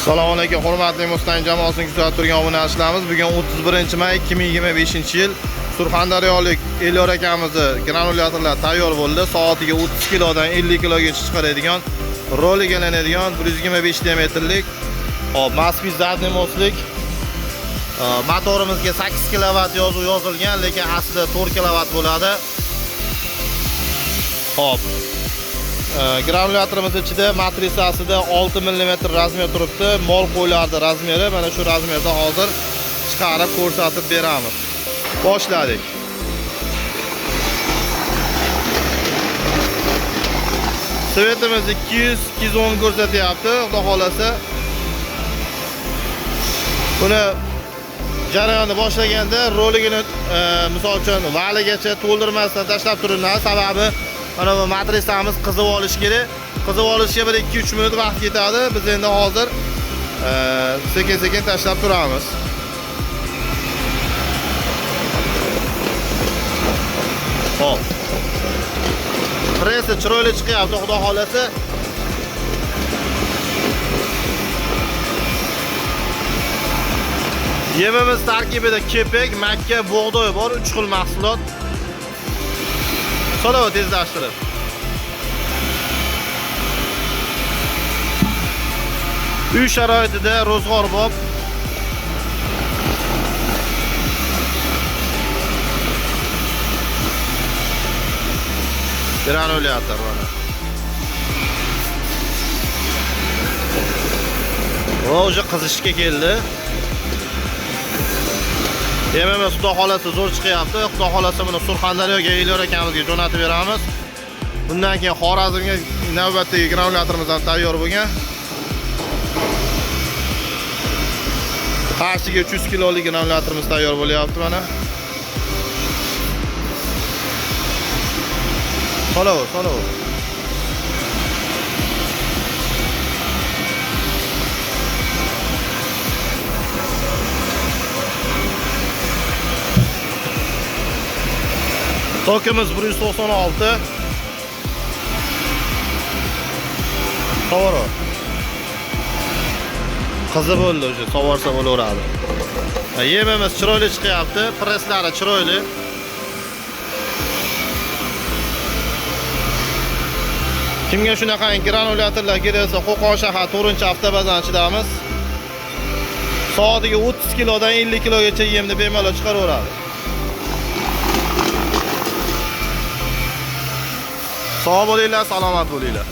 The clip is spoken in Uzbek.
Assalomu alaykum, hurmatli Mustang jamoasini kuzatib turgan obunachilarimiz. Bugun 31 may 2025-yil Surxondaryolik Elyor akamizni granulyatorlar tayyor bo'ldi. Soatiga 30 kilodan 50 kilogacha chiqaradigan, roli egalanadigan 125 diametrlik, hop, Moskvich zadniy mostlik. Motorimizga 8 kilovat yozuv yozilgan, lekin aslida 4 kilovat bo'ladi. Hop. Granulyatorimiz ichida matrisasida 6 mm razmer turibdi. Mol qo'ylarning razmeri mana shu razmerda hozir chiqarib ko'rsatib beramiz. Boshladik. Svetimiz 200-210 ko'rsatyapti. Xudo xolasa buni jarayonni boshlaganda roligini misol uchun valigacha to'ldirmasdan tashlab turinglar. Sababi mana bu matrisamiz qizib olish kerak. Qizib olishga bir 2-3 minut vaqt ketadi. Biz endi hozir sekin-sekin tashlab turamiz. Hop. Presi chiroyli chiqyapti, xudo xolasa. Yemimiz tarkibida kepek, makka, bug'doy bor, 3 xil mahsulot. So'lov tezlashtirib. Uy sharoitida ro'zg'orbob. Granulyator mana. O'sha qizishga keldi. Yemimiz xudo xolasa zo'r chiqyapti. Xudo xolasa buni Surxondaryoga Elyor akamizga jo'natib beramiz. Bundan keyin Xorazmga navbatdagi granulyatorimiz ham tayyor bo'lgan. Qarshiga 300 kilolik granulyatorimiz tayyor bo'lyapti mana. Solov. Tokimiz 196. To'g'ri. Qizi bo'ldi o'sha, tovarsa bo'laveradi. Yemimiz chiroyli chiqyapti, preslari chiroyli. Kimga shunaqa granulyatorlar keraksa, Qo'qon shahar 4-avtobazanchidamiz. Soatiga 30 kilodan 50 kilogacha yemni bemalol chiqaraveradi. Sog' bo'linglar, salomat bo'linglar.